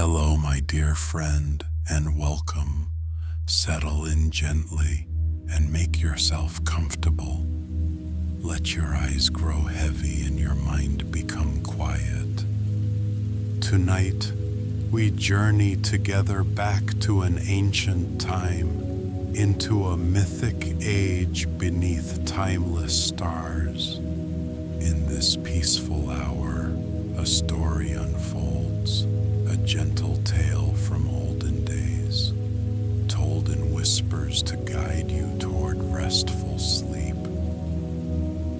Hello, my dear friend, and welcome. Settle in gently and make yourself comfortable. Let your eyes grow heavy and your mind become quiet. Tonight, we journey together back to an ancient time, into a mythic age beneath timeless stars. In this peaceful hour, a story unfolds, a gentle tale from olden days, told in whispers to guide you toward restful sleep.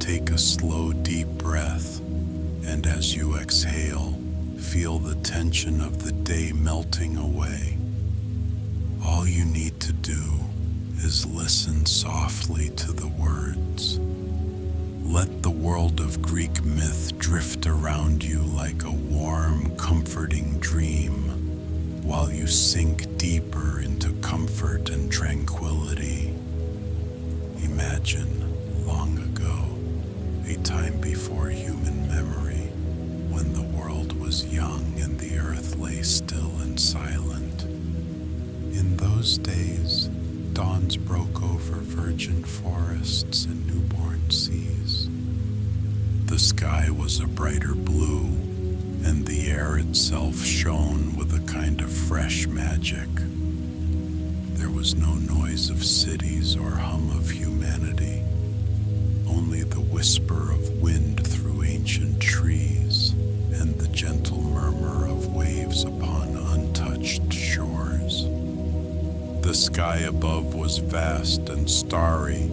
Take a slow, deep breath, and as you exhale, feel the tension of the day melting away. All you need to do is listen softly to the words. Let the world of Greek myth drift around you like a warm, comforting dream, while you sink deeper into comfort and tranquility. Imagine long ago, a time before human memory, when the world was young and the earth lay still and silent. In those days, dawns broke over virgin forests and newborn seas. The sky was a brighter blue, and the air itself shone with a kind of fresh magic. There was no noise of cities or hum of humanity, only the whisper of wind through ancient trees and the gentle murmur of waves upon untouched shores. The sky above was vast and starry,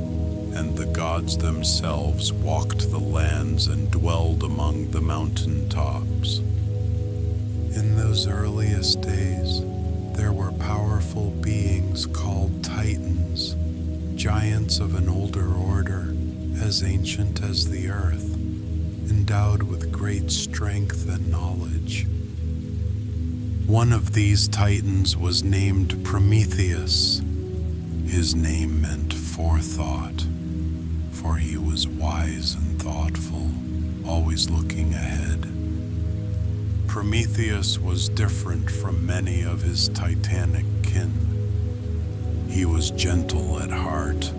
and the gods themselves walked the lands and dwelled among the mountain tops. In those earliest days, there were powerful beings called Titans, giants of an older order, as ancient as the earth, endowed with great strength and knowledge. One of these Titans was named Prometheus. His name meant forethought, for he was wise and thoughtful, always looking ahead. Prometheus was different from many of his titanic kin. He was gentle at heart,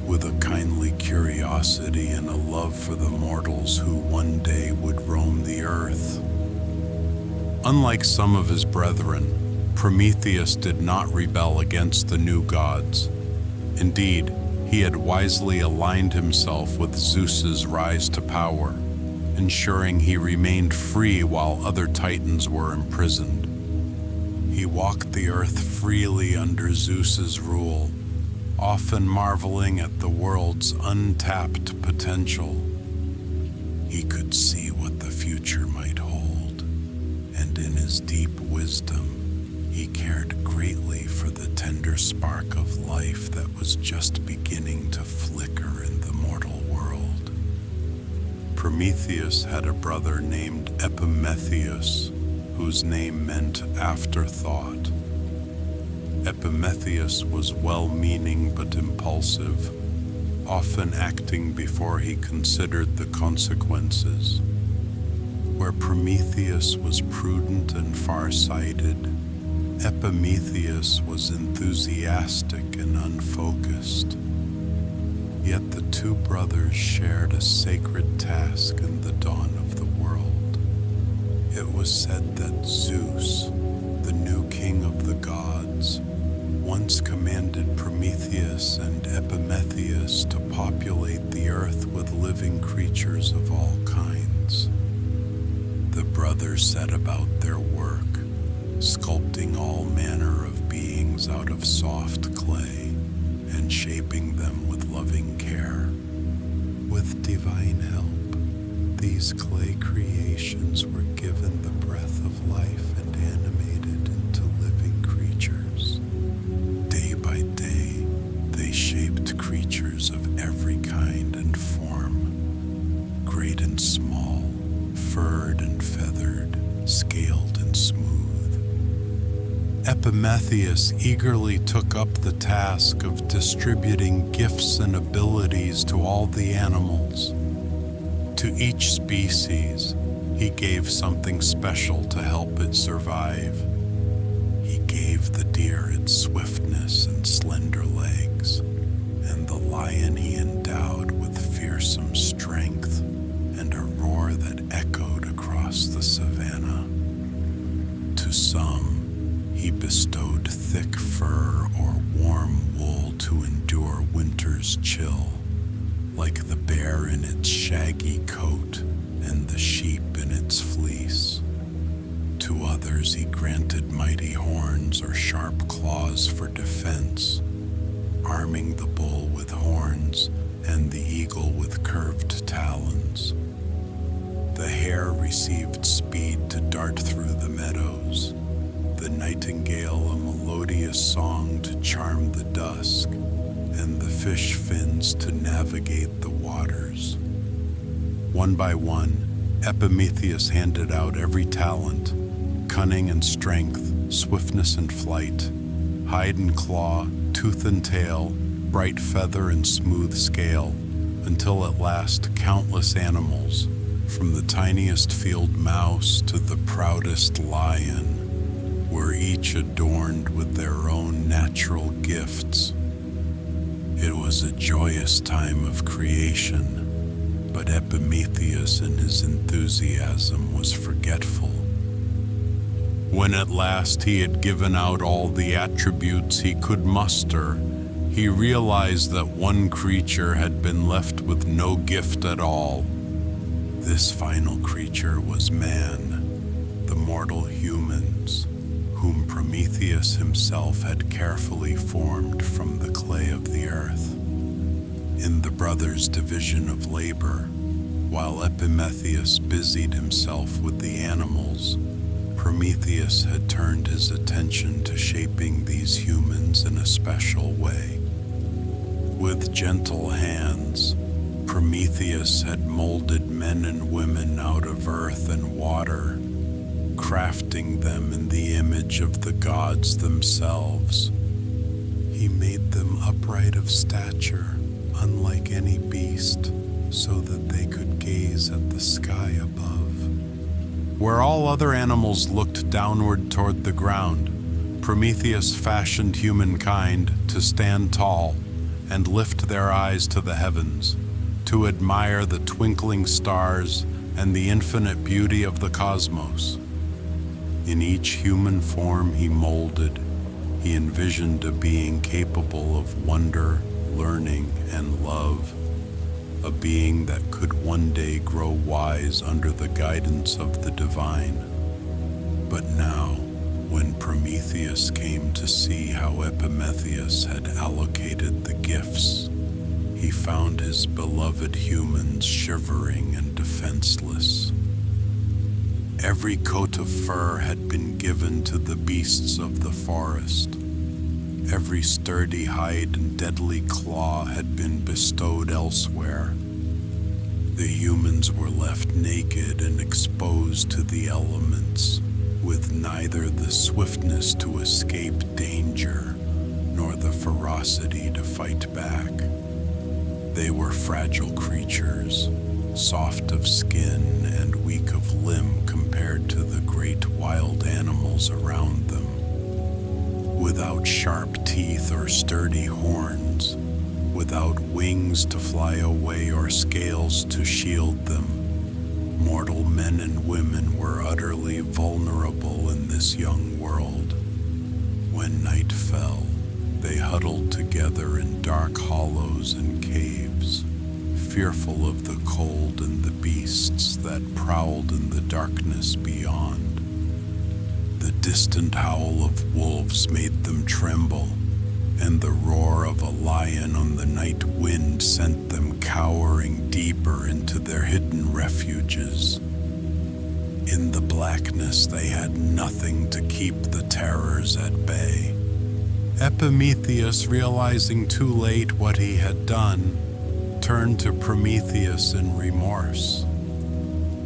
with a kindly curiosity and a love for the mortals who one day would roam the earth. Unlike some of his brethren, Prometheus did not rebel against the new gods. Indeed, he had wisely aligned himself with Zeus's rise to power, ensuring he remained free while other titans were imprisoned. He walked the earth freely under Zeus's rule, often marveling at the world's untapped potential. He could see what the future might hold, and in his deep wisdom, he cared greatly for the tender spark of life that was just beginning to flicker in the mortal world. Prometheus had a brother named Epimetheus, whose name meant afterthought. Epimetheus was well-meaning but impulsive, often acting before he considered the consequences. Where Prometheus was prudent and far-sighted, Epimetheus was enthusiastic and unfocused. Yet the two brothers shared a sacred task in the dawn of the world. It was said that Zeus, the new king of the gods, once commanded Prometheus and Epimetheus to populate the earth with living creatures of all kinds. The brothers set about their work, sculpting all manner of beings out of soft clay and shaping them with loving care. With divine help, these clay creations were given the breath of life and animated into living creatures. Day by day, they shaped creatures of every kind and form, great and small, furred and feathered, scaled and smooth. Epimetheus eagerly took up the task of distributing gifts and abilities to all the animals. To each species, he gave something special to help it survive, He gave the deer its swiftness and slender legs, and the lion he endowed with fearsome strength and a roar that echoed across the savannah. To some, he bestowed thick fur or warm wool to endure winter's chill, like the bear in its shaggy coat and the sheep in its fleece. To others he granted mighty horns or sharp claws for defense, arming the bull with horns and the eagle with curved talons. The hare received speed to dart through the meadows, the nightingale a melodious song to charm the dusk, and the fish fins to navigate the waters. One by one, Epimetheus handed out every talent: cunning and strength, swiftness and flight, hide and claw, tooth and tail, bright feather and smooth scale, until at last countless animals, from the tiniest field mouse to the proudest lion, were each adorned with their own natural gifts. It was a joyous time of creation, but Epimetheus in his enthusiasm was forgetful. When at last he had given out all the attributes he could muster, he realized that one creature had been left with no gift at all. This final creature was man, the mortal humans, whom Prometheus himself had carefully formed from the clay of the earth. In the brothers' division of labor, while Epimetheus busied himself with the animals, Prometheus had turned his attention to shaping these humans in a special way. With gentle hands, Prometheus had molded men and women out of earth and water, crafting them in the image of the gods themselves. He made them upright of stature, unlike any beast, so that they could gaze at the sky above. Where all other animals looked downward toward the ground, Prometheus fashioned humankind to stand tall and lift their eyes to the heavens, to admire the twinkling stars and the infinite beauty of the cosmos. In each human form he molded, he envisioned a being capable of wonder, learning, and love, a being that could one day grow wise under the guidance of the divine. But now, when Prometheus came to see how Epimetheus had allocated the gifts, he found his beloved humans shivering and defenseless. Every coat of fur had been given to the beasts of the forest. Every sturdy hide and deadly claw had been bestowed elsewhere. The humans were left naked and exposed to the elements, with neither the swiftness to escape danger, nor the ferocity to fight back. They were fragile creatures, soft of skin and weak of limb compared to the great wild animals around them. Without sharp teeth or sturdy horns, without wings to fly away or scales to shield them, mortal men and women were utterly vulnerable in this young world. When night fell, they huddled together in dark hollows and caves, fearful of the cold and the beasts that prowled in the darkness beyond. The distant howl of wolves made them tremble, and the roar of a lion on the night wind sent them cowering deeper into their hidden refuges. In the blackness, they had nothing to keep the terrors at bay. Epimetheus, realizing too late what he had done, turned to Prometheus in remorse.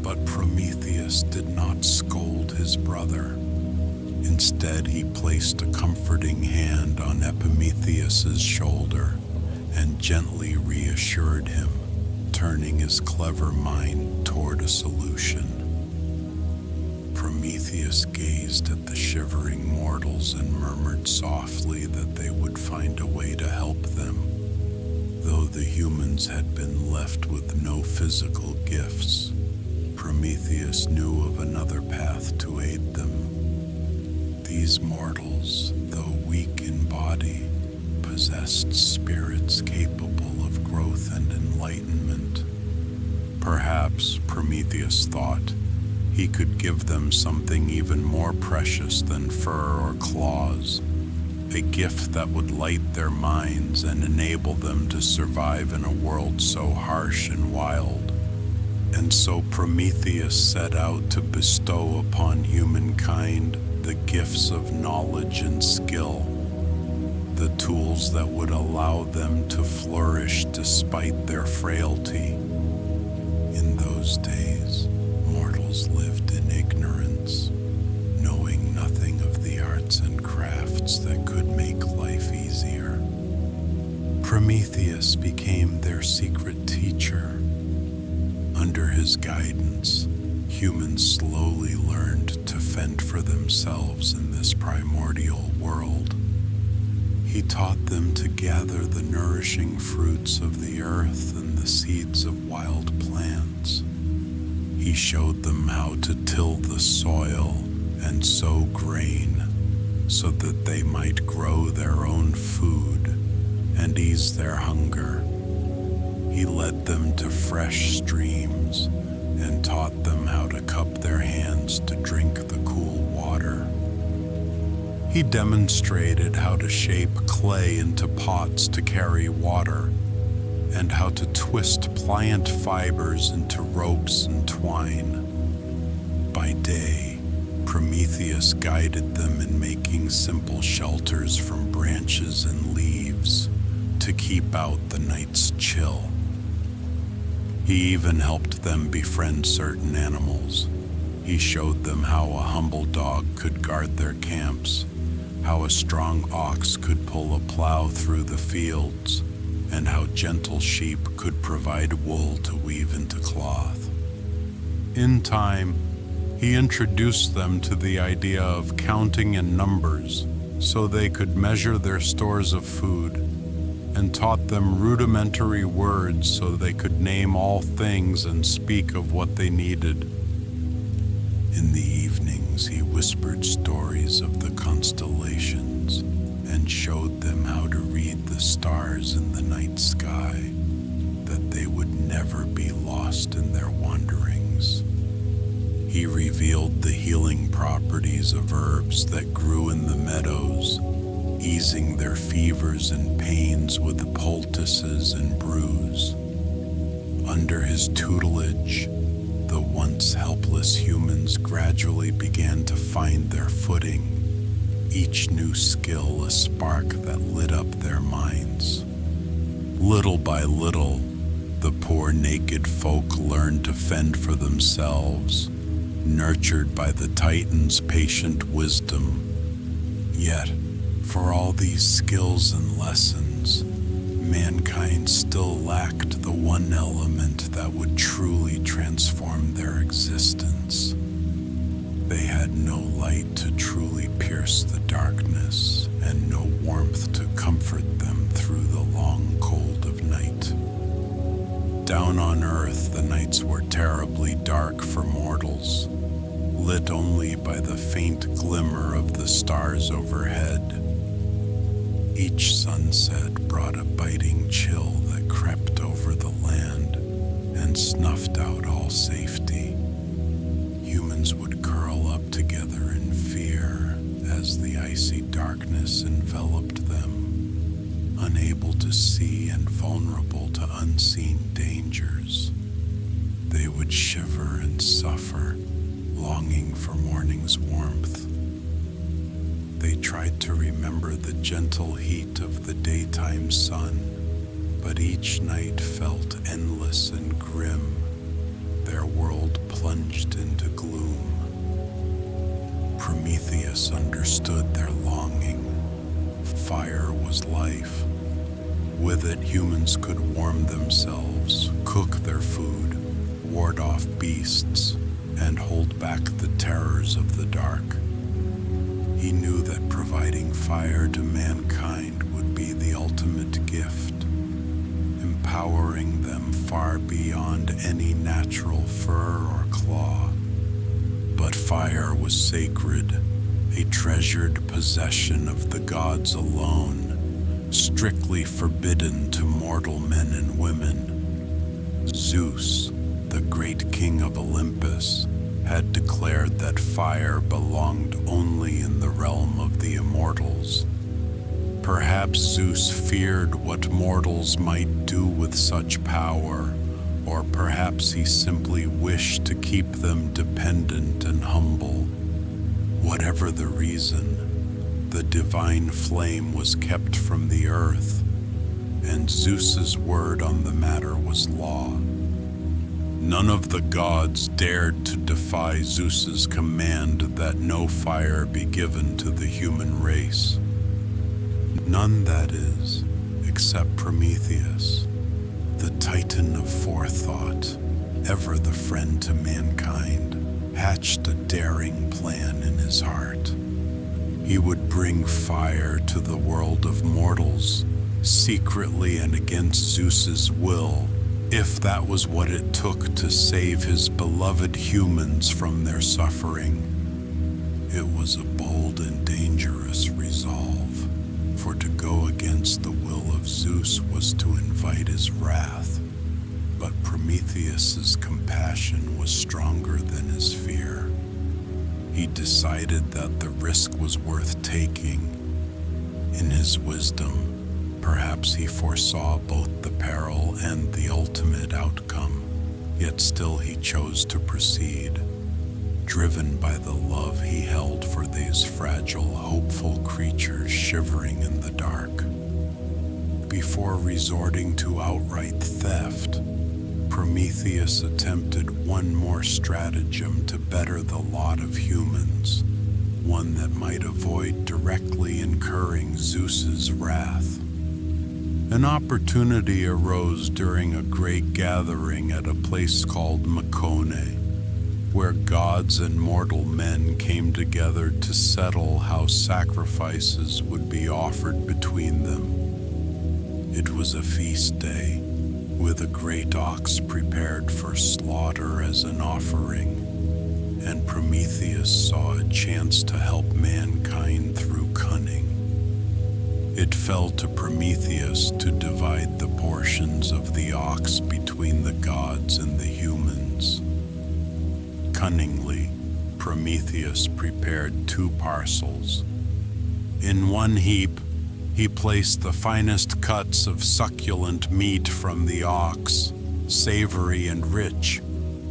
But Prometheus did not scold his brother. Instead, he placed a comforting hand on Epimetheus's shoulder and gently reassured him, turning his clever mind toward a solution. Prometheus Prometheus gazed at the shivering mortals and murmured softly that they would find a way to help them, though the humans had been left with no physical gifts. Prometheus knew of another path to aid them. These mortals, though weak in body, possessed spirits capable of growth and enlightenment. Perhaps, Prometheus thought, he could give them something even more precious than fur or claws, a gift that would light their minds and enable them to survive in a world so harsh and wild. And so Prometheus set out to bestow upon humankind the gifts of knowledge and skill, the tools that would allow them to flourish despite their frailty. In those days, mortals lived in ignorance, knowing nothing of the arts and crafts that could make life easier. Prometheus became their secret teacher. Under his guidance, humans slowly learned to fend for themselves in this primordial world. He taught them to gather the nourishing fruits of the earth and the seeds of wild plants. He showed them how to till the soil and sow grain so that they might grow their own food and ease their hunger. He led them to fresh streams and taught them how to cup their hands to drink the cool water. He demonstrated how to shape clay into pots to carry water, and how to twist pliant fibers into ropes and twine. By day, Prometheus guided them in making simple shelters from branches and leaves to keep out the night's chill. He even helped them befriend certain animals. He showed them how a humble dog could guard their camps, how a strong ox could pull a plow through the fields, and how gentle sheep could provide wool to weave into cloth. In time, he introduced them to the idea of counting in numbers so they could measure their stores of food, and taught them rudimentary words so they could name all things and speak of what they needed. In the evenings, he whispered stories of the constellations and showed them how to read the stars in the night sky, that they would never be lost in their wanderings. He revealed the healing properties of herbs that grew in the meadows, easing their fevers and pains with poultices and brews. Under his tutelage, the once helpless humans gradually began to find their footing, each new skill a spark that lit up their minds. Little by little, the poor naked folk learned to fend for themselves, nurtured by the Titan's patient wisdom. Yet, for all these skills and lessons, mankind still lacked the one element that would truly transform their existence. They had no light to truly pierce the darkness, and no warmth to comfort them through the long cold of night. Down on earth, the nights were terribly dark for mortals, lit only by the faint glimmer of the stars overhead. Each sunset brought a biting chill that crept over the land and snuffed out all safety. Humans would curl up together in fear as the icy darkness enveloped them, unable to see and vulnerable to unseen dangers. They would shiver and suffer, longing for morning's warmth. They tried to remember the gentle heat of the daytime sun, but each night felt endless and grim. Their world plunged into gloom. Prometheus understood their longing. Fire was life. With it, humans could warm themselves, cook their food, ward off beasts, and hold back the terrors of the dark. He knew that providing fire to mankind would be the ultimate gift, empowering them far beyond any natural fur or claw. But fire was sacred, a treasured possession of the gods alone, strictly forbidden to mortal men and women. Zeus, the great king of Olympus, had declared that fire belonged only in the realm of the immortals. Perhaps Zeus feared what mortals might do with such power, or perhaps he simply wished to keep them dependent and humble. Whatever the reason, the divine flame was kept from the earth, and Zeus's word on the matter was law. None of the gods dared to defy Zeus's command that no fire be given to the human race. None, that is, except Prometheus, the titan of forethought, ever the friend to mankind, hatched a daring plan in his heart. He would bring fire to the world of mortals, secretly and against Zeus's will, if that was what it took to save his beloved humans from their suffering. It was a bold and dangerous resolve, for to go against the will of Zeus was to invite his wrath. But Prometheus's compassion was stronger than his fear. He decided that the risk was worth taking. In his wisdom, perhaps he foresaw both the peril and the ultimate outcome, yet still he chose to proceed, driven by the love he held for these fragile, hopeful creatures shivering in the dark. Before resorting to outright theft, Prometheus attempted one more stratagem to better the lot of humans, one that might avoid directly incurring Zeus's wrath. An opportunity arose during a great gathering at a place called Mycone, where gods and mortal men came together to settle how sacrifices would be offered between them. It was a feast day, with a great ox prepared for slaughter as an offering, and Prometheus saw a chance to help mankind through cunning. It fell to Prometheus to divide the portions of the ox between the gods and the humans. Cunningly, Prometheus prepared 2 parcels. In one heap, he placed the finest cuts of succulent meat from the ox, savory and rich,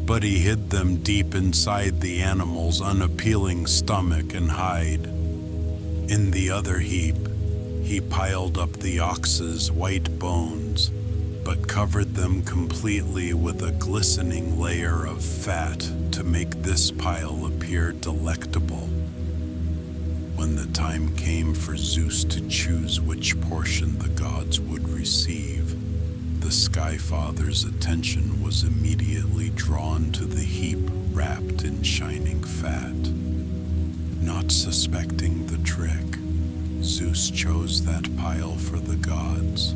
but he hid them deep inside the animal's unappealing stomach and hide. In the other heap, he piled up the ox's white bones, but covered them completely with a glistening layer of fat to make this pile appear delectable. When the time came for Zeus to choose which portion the gods would receive, the Sky Father's attention was immediately drawn to the heap wrapped in shining fat. Not suspecting the trick, Zeus chose that pile for the gods,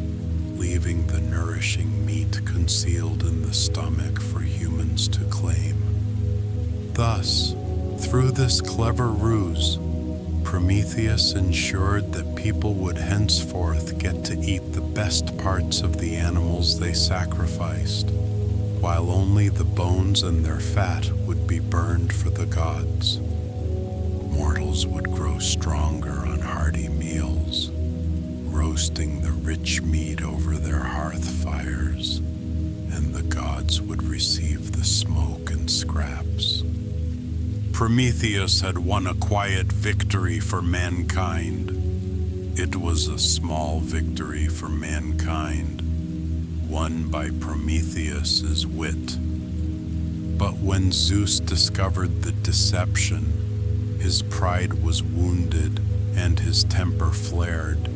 leaving the nourishing meat concealed in the stomach for humans to claim. Thus, through this clever ruse, Prometheus ensured that people would henceforth get to eat the best parts of the animals they sacrificed, while only the bones and their fat would be burned for the gods. Mortals would grow stronger on hearty meals, roasting the rich meat over their hearth fires, and the gods would receive the smoke and scraps. Prometheus had won a quiet victory for mankind. It was a small victory for mankind, won by Prometheus's wit. But when Zeus discovered the deception, his pride was wounded and his temper flared.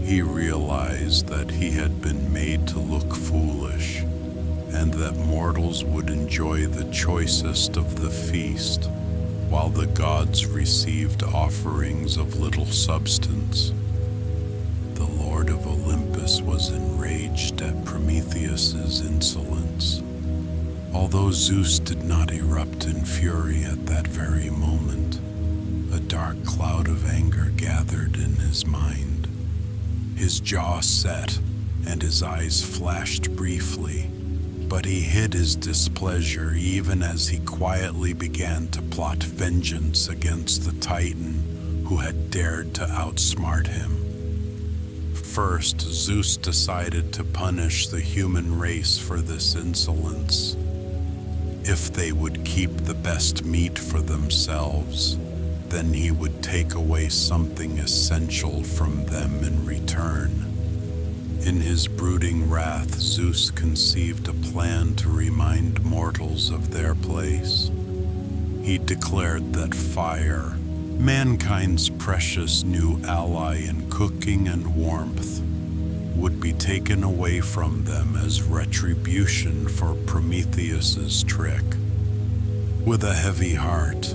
He realized that he had been made to look foolish, and that mortals would enjoy the choicest of the feast, while the gods received offerings of little substance. The Lord of Olympus was enraged at Prometheus's insolence. Although Zeus did not erupt in fury at that very moment, a dark cloud of anger gathered in his mind. His jaw set, and his eyes flashed briefly, but he hid his displeasure even as he quietly began to plot vengeance against the Titan who had dared to outsmart him. First, Zeus decided to punish the human race for this insolence. If they would keep the best meat for themselves, then he would take away something essential from them in return. In his brooding wrath, Zeus conceived a plan to remind mortals of their place. He declared that fire, mankind's precious new ally in cooking and warmth, would be taken away from them as retribution for Prometheus's trick. With a heavy heart,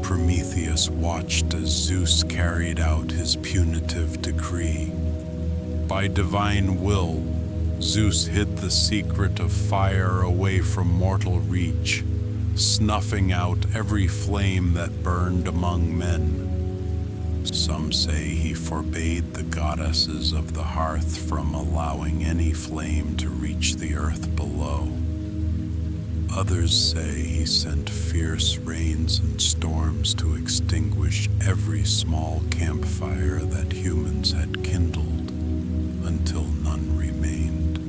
Prometheus watched as Zeus carried out his punitive decree. By divine will, Zeus hid the secret of fire away from mortal reach, snuffing out every flame that burned among men. Some say he forbade the goddesses of the hearth from allowing any flame to reach the earth below. Others say he sent fierce rains and storms to extinguish every small campfire that humans had kindled, until none remained.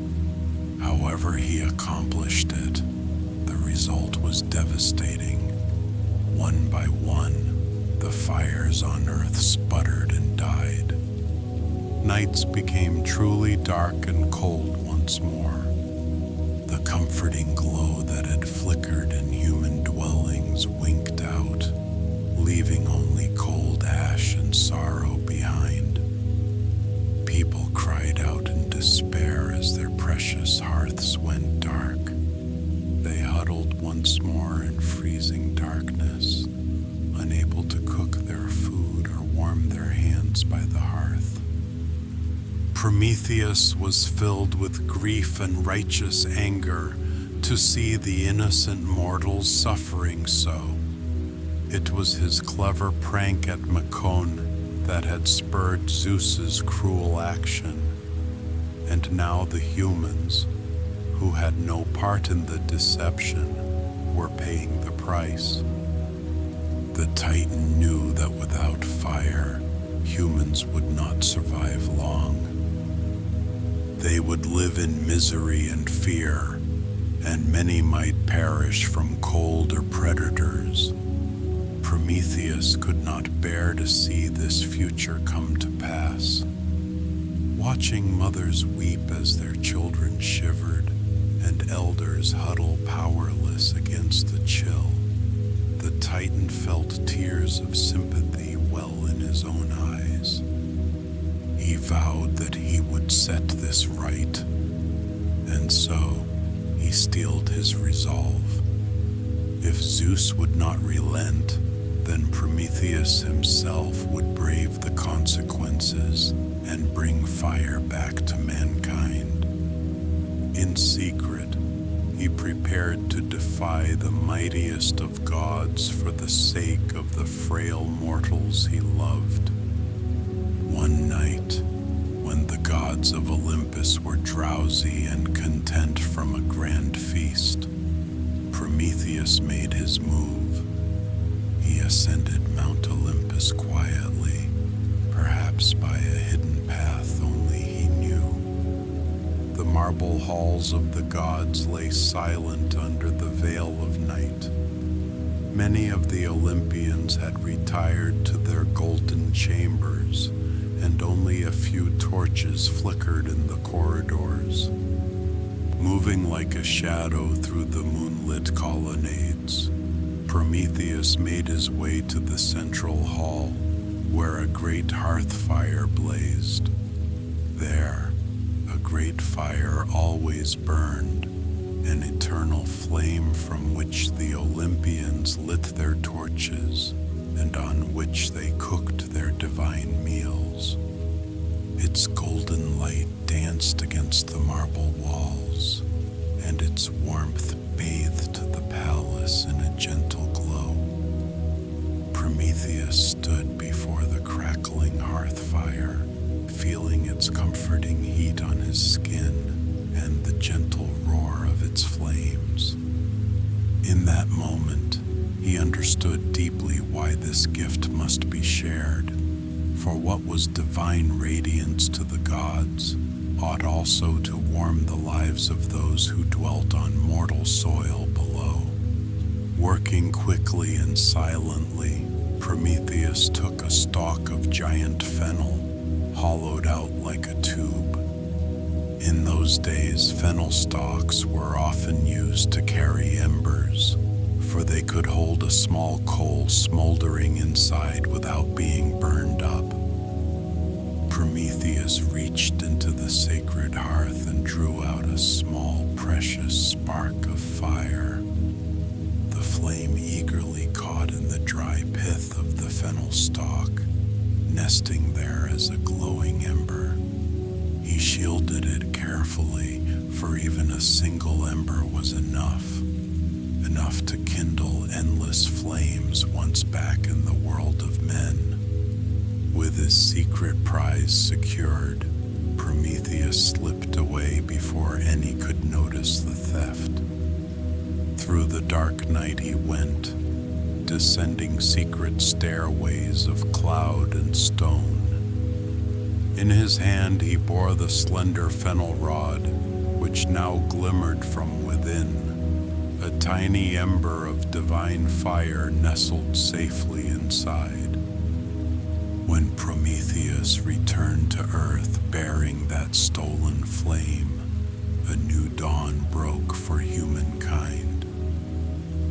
However he accomplished it, the result was devastating. One by one, the fires on earth sputtered and died. Nights became truly dark and cold once more. The comforting glow that had flickered in human dwellings winked out, leaving only cold ash and sorrow behind. People cried out in despair as their precious hearths went dark. They huddled once more in freezing darkness, unable to cook their food or warm their hands by the hearth. Prometheus was filled with grief and righteous anger to see the innocent mortals suffering so. It was his clever prank at Macon that had spurred Zeus's cruel action, and now the humans, who had no part in the deception, were paying the price. The Titan knew that without fire, humans would not survive long. They would live in misery and fear, and many might perish from cold or predators. Prometheus could not bear to see this future come to pass. Watching mothers weep as their children shivered, and elders huddle powerless against the chill, the Titan felt tears of sympathy well in his own eyes. He vowed that he would set this right, and so he steeled his resolve. If Zeus would not relent, then Prometheus himself would brave the consequences and bring fire back to mankind. In secret, he prepared to defy the mightiest of gods for the sake of the frail mortals he loved. One night, when the gods of Olympus were drowsy and content from a grand feast, Prometheus made his move. He ascended Mount Olympus quietly, perhaps by a hidden path only he knew. The marble halls of the gods lay silent under the veil of night. Many of the Olympians had retired to their golden chambers, and only a few torches flickered in the corridors. Moving like a shadow through the moonlit colonnades, Prometheus made his way to the central hall, where a great hearth fire blazed. There, a great fire always burned, an eternal flame from which the Olympians lit their torches and on which they cooked their divine meals. Its golden light danced against the marble walls, and its warmth bathed the palace in a gentle glow. Prometheus stood before the crackling hearth fire, feeling its comforting heat on his skin and the gentle roar of its flames. In that moment, he understood deeply why this gift must be shared, for what was divine radiance to the gods ought also to warm the lives of those who dwelt on mortal soil below. Working quickly and silently, Prometheus took a stalk of giant fennel, hollowed out like a tube. In those days, fennel stalks were often used to carry embers, for they could hold a small coal smoldering inside without being burned up. Prometheus reached into the sacred hearth and drew out a small, precious spark of fire. The flame eagerly caught in the dry pith of the fennel stalk, nesting there as a glowing ember. He shielded it carefully, for even a single ember was enough to kindle endless flames once back in the world of men. With his secret prize secured, Prometheus slipped away before any could notice the theft. Through the dark night he went, descending secret stairways of cloud and stone. In his hand he bore the slender fennel rod, which now glimmered from within. A tiny ember of divine fire nestled safely inside. When Prometheus returned to Earth bearing that stolen flame, a new dawn broke for humankind.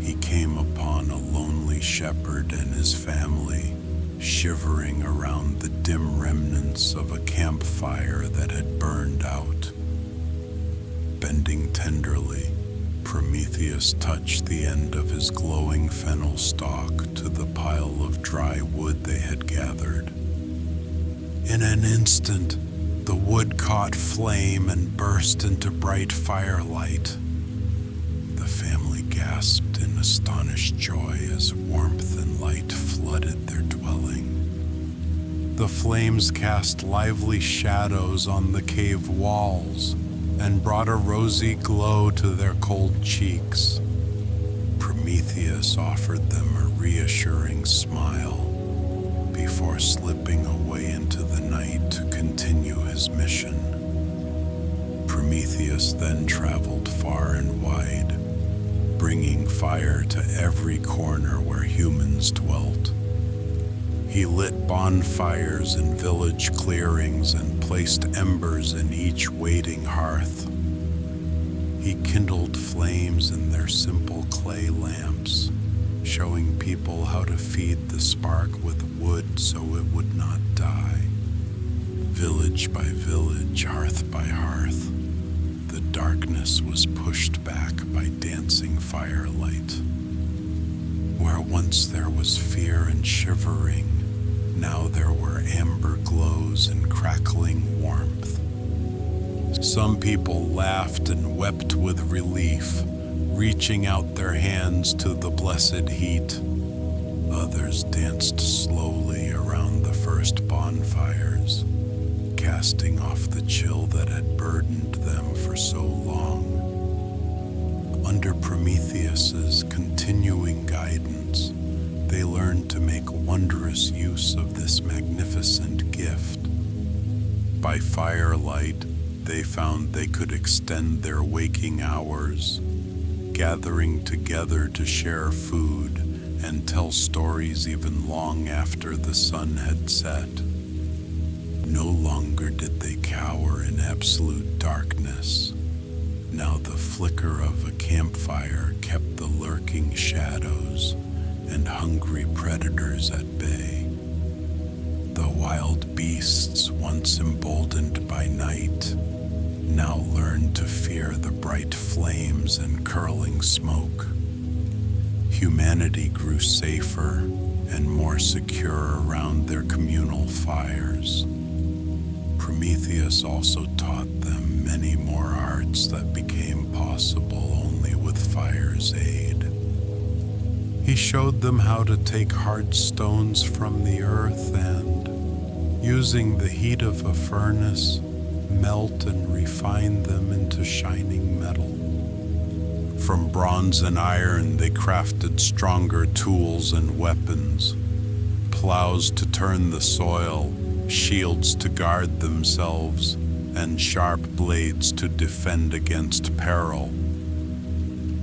He came upon a lonely shepherd and his family, shivering around the dim remnants of a campfire that had burned out. Bending tenderly, Prometheus touched the end of his glowing fennel stalk to the pile of dry wood they had gathered. In an instant, the wood caught flame and burst into bright firelight. The family gasped in astonished joy as warmth and light flooded their dwelling. The flames cast lively shadows on the cave walls and brought a rosy glow to their cold cheeks. Prometheus offered them a reassuring smile before slipping away into the night to continue his mission. Prometheus then traveled far and wide, bringing fire to every corner where humans dwelt. He lit bonfires in village clearings and placed embers in each waiting hearth. He kindled flames in their simple clay lamps, showing people how to feed the spark with wood so it would not die. Village by village, hearth by hearth, the darkness was pushed back by dancing firelight. Where once there was fear and shivering, now there were amber glows and crackling warmth. Some people laughed and wept with relief, reaching out their hands to the blessed heat. Others danced slowly around the first bonfires, casting off the chill that had burdened them for so long. Under Prometheus's continuing guidance, they learned to make wondrous use of this magnificent gift. By firelight, they found they could extend their waking hours, gathering together to share food and tell stories even long after the sun had set. No longer did they cower in absolute darkness. Now the flicker of a campfire kept the lurking shadows and hungry predators at bay. The wild beasts, once emboldened by night, now learned to fear the bright flames and curling smoke. Humanity grew safer and more secure around their communal fires. Prometheus also taught them many more arts that became possible only with fire's aid. He showed them how to take hard stones from the earth and, using the heat of a furnace, melt and refine them into shining metal. From bronze and iron they crafted stronger tools and weapons, plows to turn the soil, shields to guard themselves, and sharp blades to defend against peril.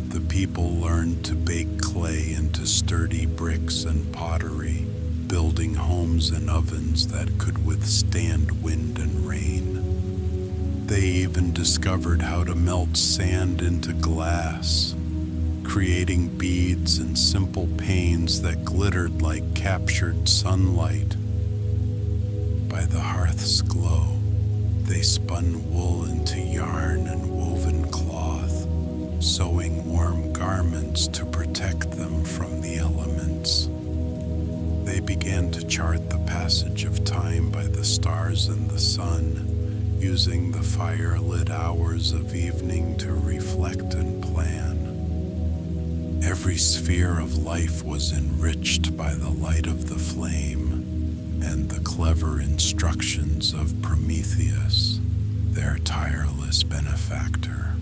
The people learned to bake clay into sturdy bricks and pottery, building homes and ovens that could withstand wind and rain. They even discovered how to melt sand into glass, creating beads and simple panes that glittered like captured sunlight. By the hearth's glow, they spun wool into yarn and woven cloth, sewing warm garments to protect them from the elements. They began to chart the passage of time by the stars and the sun, using the fire-lit hours of evening to reflect and plan. Every sphere of life was enriched by the light of the flame and the clever instructions of Prometheus, their tireless benefactor.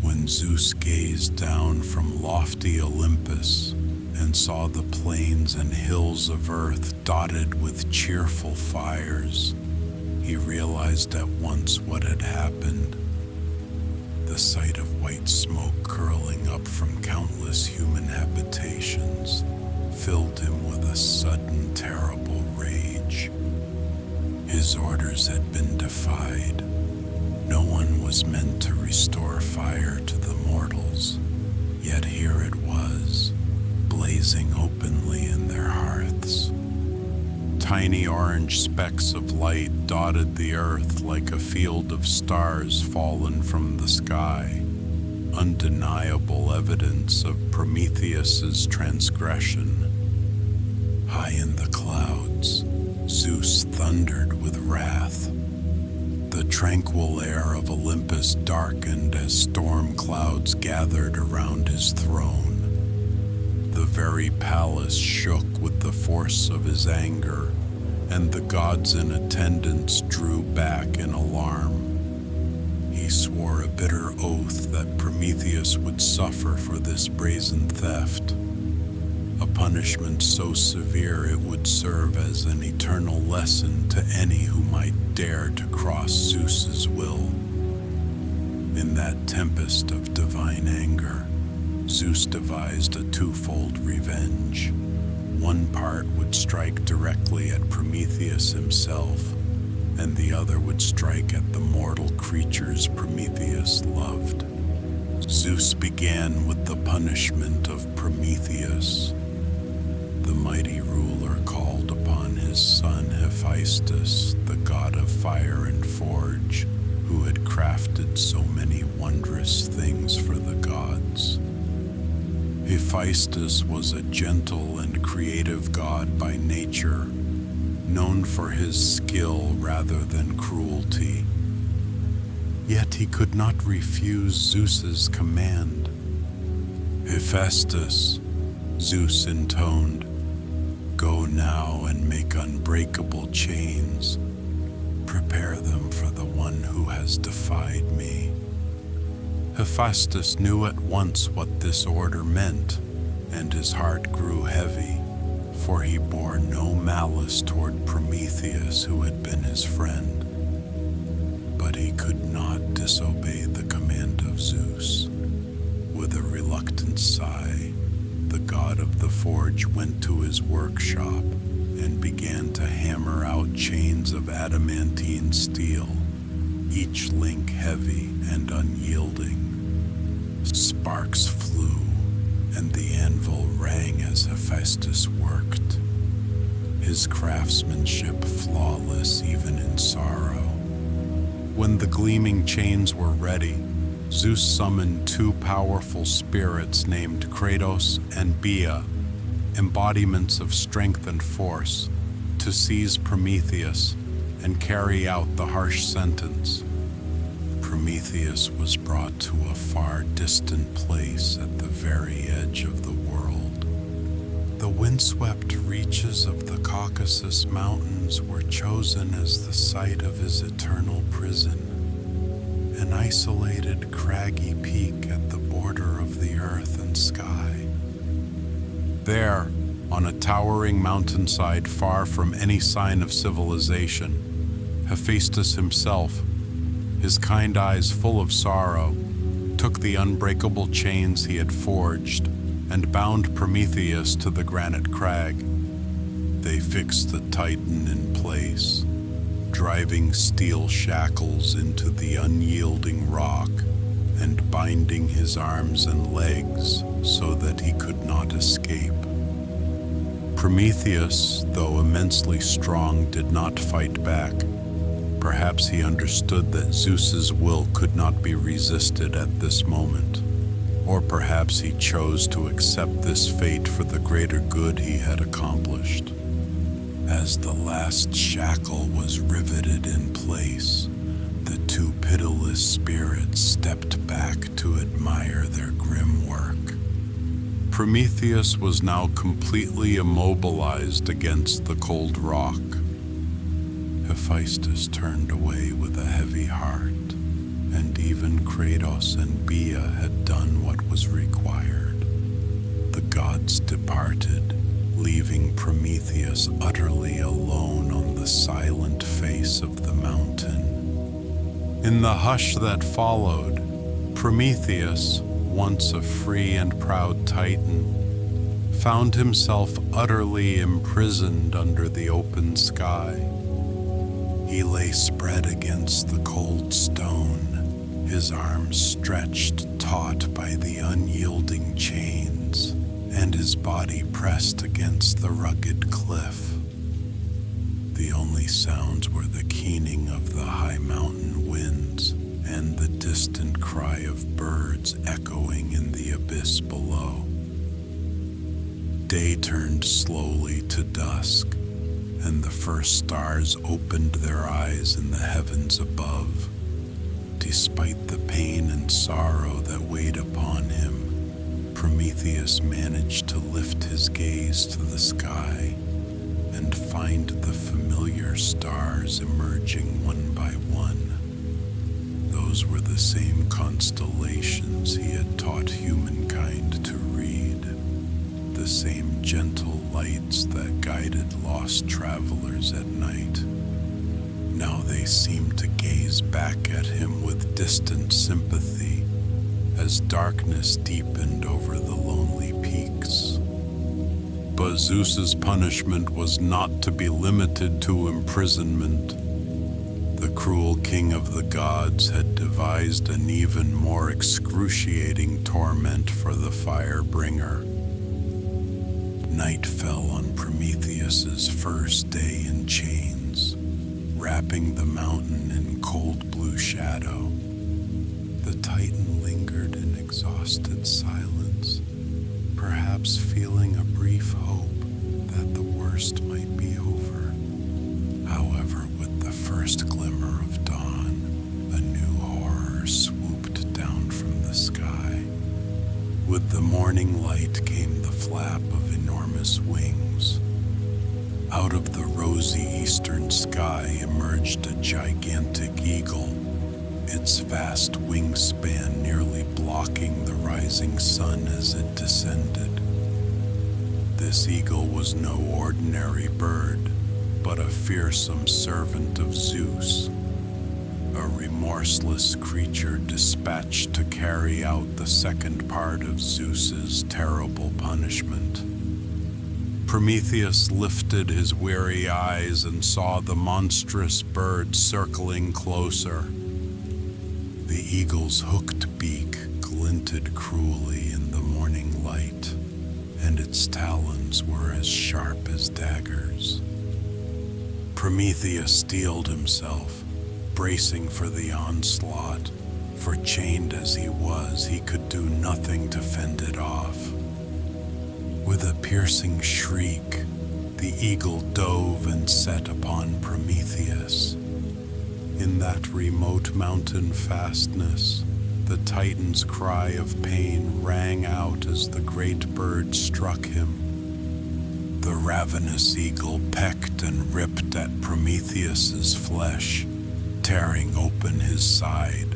When Zeus gazed down from lofty Olympus and saw the plains and hills of earth dotted with cheerful fires, he realized at once what had happened. The sight of white smoke curling up from countless human habitations filled him with a sudden, terrible rage. His orders had been defied. No one was meant to restore fire to the mortals, yet here it was, blazing openly in their hearths. Tiny orange specks of light dotted the earth like a field of stars fallen from the sky, undeniable evidence of Prometheus's transgression. High in the clouds, Zeus thundered with wrath. The tranquil air of Olympus darkened as storm clouds gathered around his throne. The very palace shook with the force of his anger, and the gods in attendance drew back in alarm. He swore a bitter oath that Prometheus would suffer for this brazen theft, a punishment so severe it would serve as an eternal lesson to any who might dare to cross Zeus's will. In that tempest of divine anger, Zeus devised a twofold revenge. One part would strike directly at Prometheus himself, and the other would strike at the mortal creatures Prometheus loved. Zeus began with the punishment of Prometheus. The mighty ruler called upon his son Hephaestus, the god of fire and forge, who had crafted so many wondrous things for the gods. Hephaestus was a gentle and creative god by nature, known for his skill rather than cruelty. Yet he could not refuse Zeus's command. "Hephaestus," Zeus intoned, "go now and make unbreakable chains. Prepare them for the one who has defied me." Hephaestus knew at once what this order meant, and his heart grew heavy, for he bore no malice toward Prometheus, who had been his friend. But he could not disobey the command of Zeus. With a reluctant sigh, the god of the forge went to his workshop and began to hammer out chains of adamantine steel, each link heavy and unyielding. Sparks flew, and the anvil rang as Hephaestus worked, his craftsmanship flawless even in sorrow. When the gleaming chains were ready, Zeus summoned two powerful spirits named Kratos and Bia, embodiments of strength and force, to seize Prometheus and carry out the harsh sentence. Prometheus was brought to a far distant place at the very edge of the world. The windswept reaches of the Caucasus Mountains were chosen as the site of his eternal prison, an isolated craggy peak at the border of the earth and sky. There, on a towering mountainside far from any sign of civilization, Hephaestus himself, his kind eyes full of sorrow, took the unbreakable chains he had forged and bound Prometheus to the granite crag. They fixed the Titan in place, driving steel shackles into the unyielding rock and binding his arms and legs so that he could not escape. Prometheus, though immensely strong, did not fight back. Perhaps he understood that Zeus's will could not be resisted at this moment. Or perhaps he chose to accept this fate for the greater good he had accomplished. As the last shackle was riveted in place, the two pitiless spirits stepped back to admire their grim work. Prometheus was now completely immobilized against the cold rock. Hephaestus turned away with a heavy heart, and even Kratos and Bia had done what was required. The gods departed, leaving Prometheus utterly alone on the silent face of the mountain. In the hush that followed, Prometheus, once a free and proud Titan, found himself utterly imprisoned under the open sky. He lay spread against the cold stone, his arms stretched taut by the unyielding chains, and his body pressed against the rugged cliff. The only sounds were the keening of the high mountain winds and the distant cry of birds echoing in the abyss below. Day turned slowly to dusk, and the first stars opened their eyes in the heavens above. Despite the pain and sorrow that weighed upon him, Prometheus managed to lift his gaze to the sky and find the familiar stars emerging one by one. Those were the same constellations he had taught humankind to read, the same gentle lights that guided lost travelers at night. Now they seemed to gaze back at him with distant sympathy as darkness deepened over the lonely peaks. But Zeus's punishment was not to be limited to imprisonment. The cruel king of the gods had devised an even more excruciating torment for the fire-bringer. Night fell on Prometheus's first day in chains, wrapping the mountain in cold blue shadow. The Titan lingered in exhausted silence, perhaps feeling a brief hope that the worst might be over. However, with the first glimmer of dawn, a new horror swooped down from the sky. With the morning light came the flap of enormous wings. Out of the rosy eastern sky emerged a gigantic eagle, its vast wingspan nearly blocking the rising sun as it descended. This eagle was no ordinary bird, but a fearsome servant of Zeus, a remorseless creature dispatched to carry out the second part of Zeus's terrible punishment. Prometheus lifted his weary eyes and saw the monstrous bird circling closer. The eagle's hooked beak glinted cruelly in the morning light, and its talons were as sharp as daggers. Prometheus steeled himself, bracing for the onslaught, for chained as he was, he could do nothing to fend it off. With a piercing shriek, the eagle dove and set upon Prometheus. In that remote mountain fastness, the Titan's cry of pain rang out as the great bird struck him. The ravenous eagle pecked and ripped at Prometheus's flesh, tearing open his side.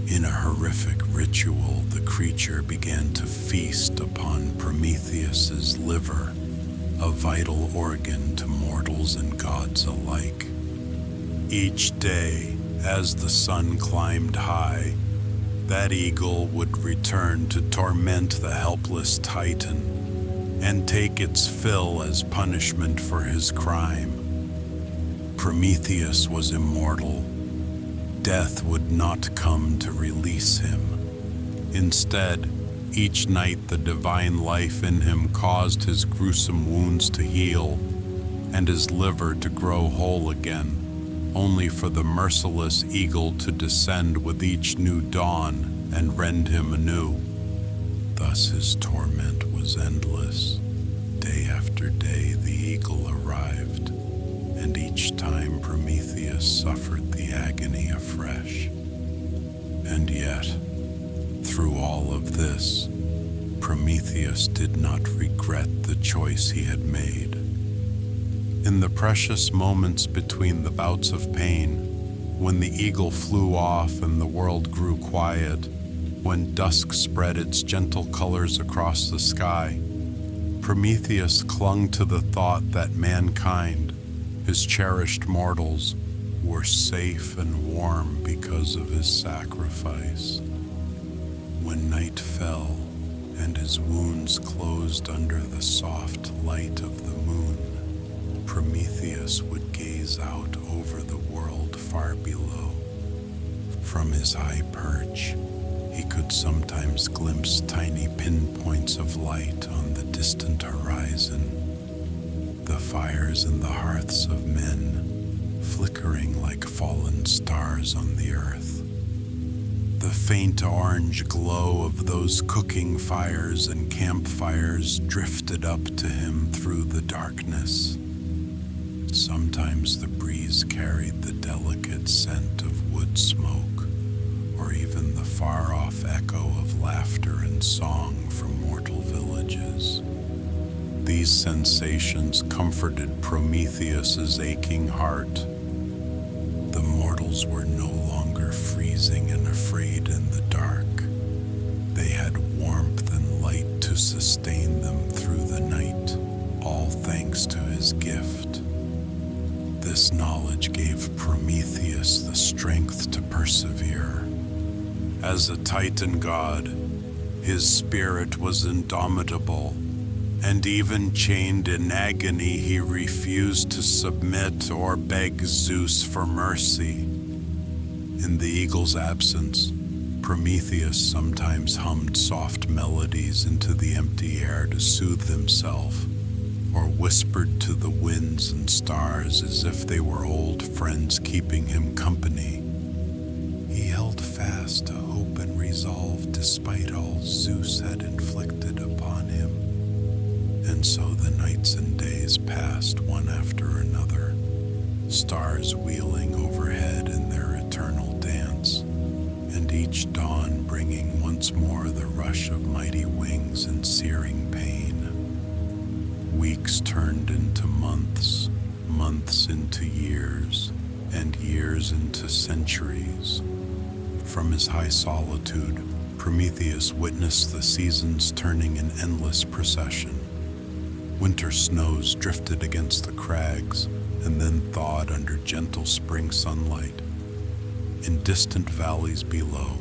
In a horrific ritual, the creature began to feast upon Prometheus's liver, a vital organ to mortals and gods alike. Each day, as the sun climbed high, that eagle would return to torment the helpless Titan and take its fill as punishment for his crime. Prometheus was immortal. Death would not come to release him. Instead, each night the divine life in him caused his gruesome wounds to heal and his liver to grow whole again, only for the merciless eagle to descend with each new dawn and rend him anew. Thus his torment was endless. Day after day the eagle arrived, and each time Prometheus suffered the agony afresh. And yet, through all of this, Prometheus did not regret the choice he had made. In the precious moments between the bouts of pain, when the eagle flew off and the world grew quiet, when dusk spread its gentle colors across the sky, Prometheus clung to the thought that mankind, his cherished mortals, were safe and warm because of his sacrifice. When night fell and his wounds closed under the soft light of the moon, Prometheus would gaze out over the world far below. From his high perch, he could sometimes glimpse tiny pinpoints of light on the distant horizon, the fires in the hearths of men, flickering like fallen stars on the earth. The faint orange glow of those cooking fires and campfires drifted up to him through the darkness. Sometimes the breeze carried the delicate scent of wood smoke, or even the far-off echo of laughter and song from mortal villages. These sensations comforted Prometheus's aching heart. The mortals were no longer freezing and afraid in the dark. They had warmth and light to sustain them through the night, all thanks to his gift. This knowledge gave Prometheus the strength to persevere. As a Titan god, his spirit was indomitable, and even chained in agony, he refused to submit or beg Zeus for mercy. In the eagle's absence, Prometheus sometimes hummed soft melodies into the empty air to soothe himself, or whispered to the winds and stars as if they were old friends keeping him company. He held fast to hope and resolve despite all Zeus had inflicted upon him. And so the nights and days passed one after another, stars wheeling overhead in their eternal dance, and each dawn bringing once more the rush of mighty wings and searing pain. Weeks turned into months, months into years, and years into centuries. From his high solitude, Prometheus witnessed the seasons turning in endless procession. Winter snows drifted against the crags and then thawed under gentle spring sunlight. In distant valleys below,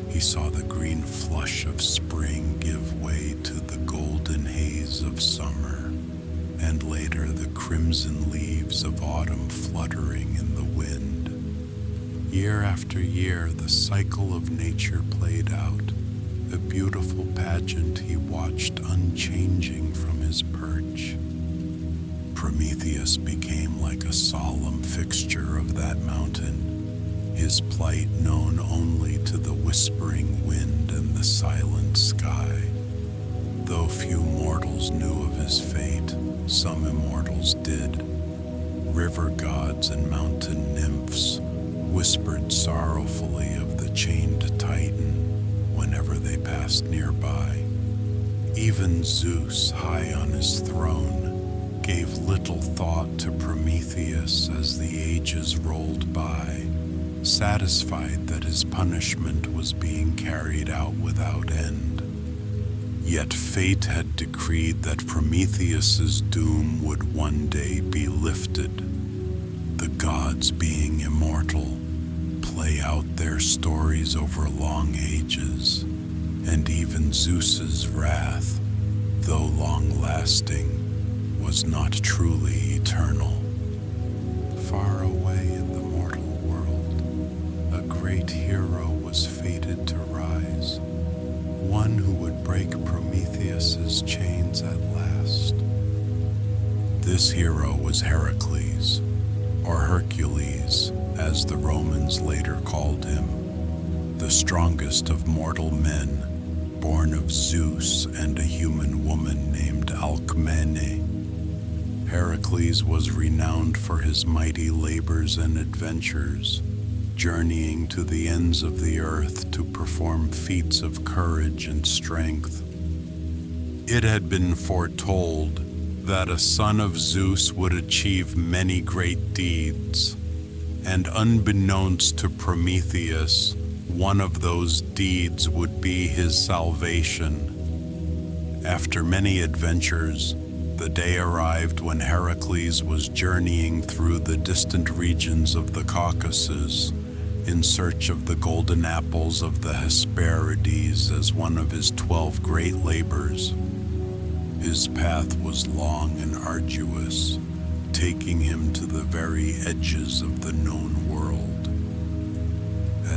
he saw the green flush of spring give way to the golden haze of summer, and later the crimson leaves of autumn fluttering in the wind. Year after year, the cycle of nature played out, a beautiful pageant he watched unchanging from his perch. Prometheus became like a solemn fixture of that mountain, his plight known only to the whispering wind and the silent sky. Though few mortals knew of his fate, some immortals did. River gods and mountain nymphs whispered sorrowfully of the chained Titan whenever they passed nearby. Even Zeus, high on his throne, gave little thought to Prometheus as the ages rolled by, satisfied that his punishment was being carried out without end. Yet fate had decreed that Prometheus's doom would one day be lifted. The gods, being immortal, play out their stories over long ages, and even Zeus's wrath, though long-lasting, was not truly eternal. Far away in the mortal world, a great hero was fated to rise, one who would break Prometheus's chains at last. This hero was Heracles, or Hercules, as the Romans later called him, the strongest of mortal men, born of Zeus and a human woman named Alcmene. Heracles was renowned for his mighty labors and adventures, journeying to the ends of the earth to perform feats of courage and strength. It had been foretold that a son of Zeus would achieve many great deeds, and unbeknownst to Prometheus, one of those deeds would be his salvation. After many adventures, the day arrived when Heracles was journeying through the distant regions of the Caucasus in search of the golden apples of the Hesperides as one of his 12 great labors. His path was long and arduous, taking him to the very edges of the known world.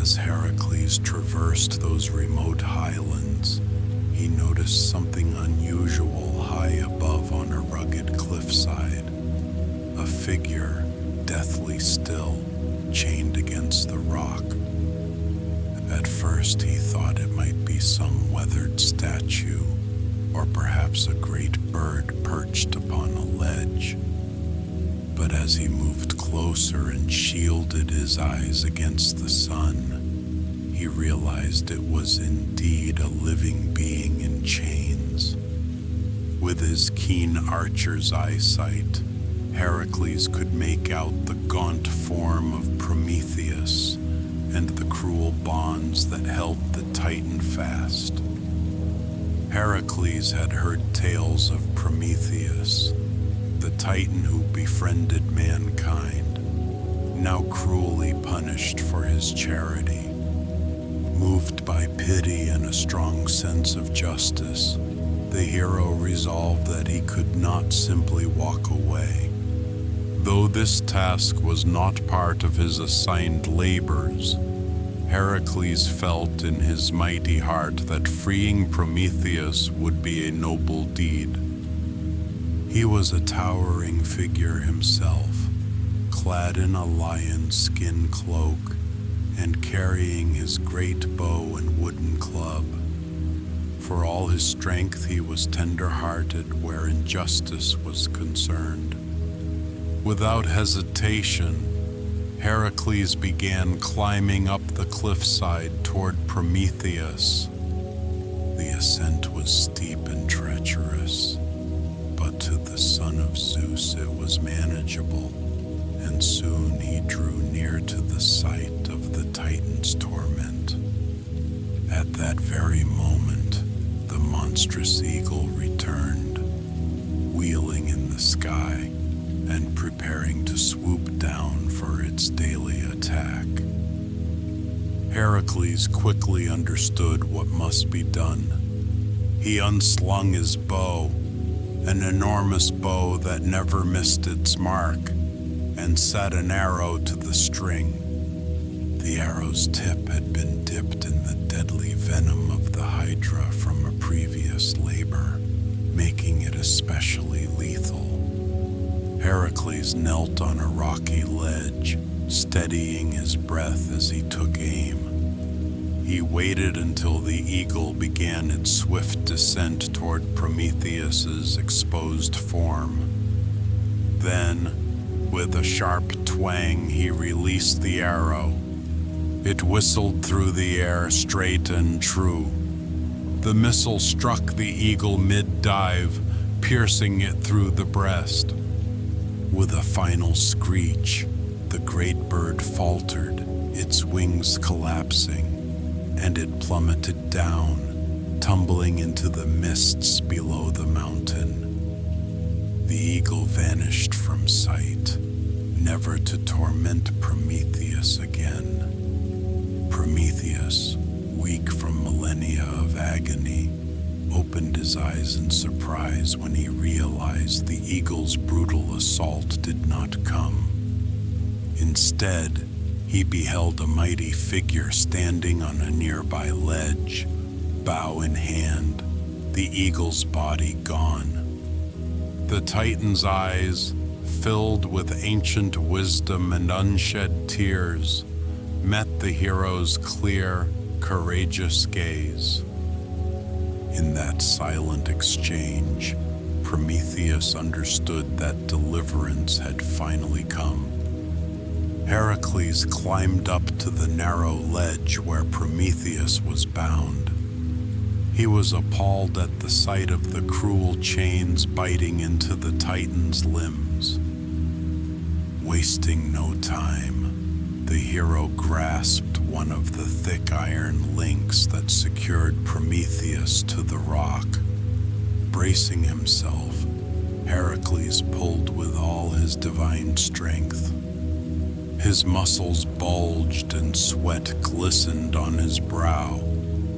As Heracles traversed those remote highlands, he noticed something unusual high above on a rugged cliffside. A figure, deathly still, chained against the rock. At first he thought it might be some weathered statue, or perhaps a great bird perched upon a ledge. But as he moved closer and shielded his eyes against the sun, he realized it was indeed a living being in chains. With his keen archer's eyesight, Heracles could make out the gaunt form of Prometheus and the cruel bonds that held the Titan fast. Heracles had heard tales of Prometheus, the Titan who befriended mankind, now cruelly punished for his charity. Moved by pity and a strong sense of justice, the hero resolved that he could not simply walk away. Though this task was not part of his assigned labors, Heracles felt in his mighty heart that freeing Prometheus would be a noble deed. He was a towering figure himself, clad in a lion's skin cloak and carrying his great bow and wooden club. For all his strength, he was tender-hearted where injustice was concerned. Without hesitation, Heracles began climbing up the cliffside toward Prometheus. The ascent was steep and treacherous, but to the son of Zeus it was manageable, and soon he drew near to the site of the Titan's torment. At that very moment, the monstrous eagle returned, wheeling in the sky and preparing to swoop down for its daily attack. Heracles quickly understood what must be done. He unslung his bow, an enormous bow that never missed its mark, and set an arrow to the string. The arrow's tip had been dipped in the deadly venom of the Hydra from a previous labor, making it especially lethal. Heracles knelt on a rocky ledge, steadying his breath as he took aim. He waited until the eagle began its swift descent toward Prometheus's exposed form. Then, with a sharp twang, he released the arrow. It whistled through the air, straight and true. The missile struck the eagle mid-dive, piercing it through the breast. With a final screech, the great bird faltered, its wings collapsing, and it plummeted down, tumbling into the mists below the mountain. The eagle vanished from sight, never to torment Prometheus again. Prometheus, weak from millennia of agony, opened his eyes in surprise when he realized the eagle's brutal assault did not come. Instead, he beheld a mighty figure standing on a nearby ledge, bow in hand, the eagle's body gone. The Titan's eyes, filled with ancient wisdom and unshed tears, met the hero's clear, courageous gaze. In that silent exchange, Prometheus understood that deliverance had finally come. Heracles climbed up to the narrow ledge where Prometheus was bound. He was appalled at the sight of the cruel chains biting into the Titan's limbs. Wasting no time, the hero grasped one of the thick iron links that secured Prometheus to the rock. Bracing himself, Heracles pulled with all his divine strength. His muscles bulged and sweat glistened on his brow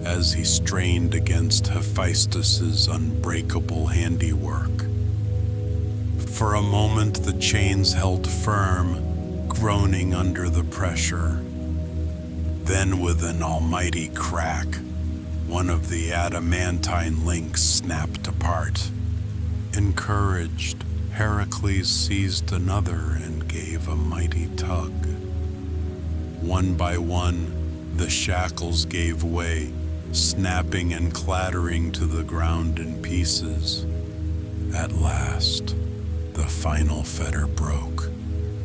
as he strained against Hephaestus's unbreakable handiwork. For a moment the chains held firm, groaning under the pressure. Then with an almighty crack, one of the adamantine links snapped apart. Encouraged, Heracles seized another and gave a mighty tug. One by one, the shackles gave way, snapping and clattering to the ground in pieces. At last, the final fetter broke,